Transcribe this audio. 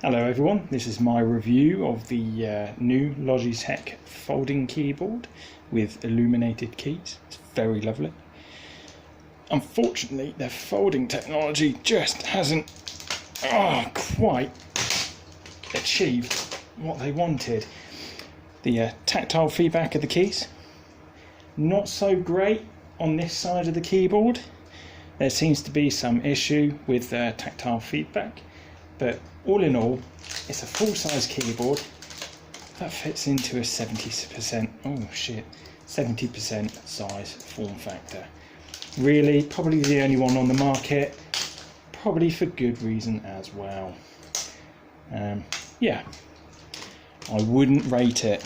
Hello everyone, this is my review of the new Logitech Folding Keyboard with illuminated keys. It's very lovely. Unfortunately, their folding technology just hasn't quite achieved what they wanted. The tactile feedback of the keys, not so great on this side of the keyboard. There seems to be some issue with tactile feedback. But all in all, it's a full-size keyboard that fits into a 70% size form factor. Really, probably the only one on the market, probably for good reason as well. Yeah, I wouldn't rate it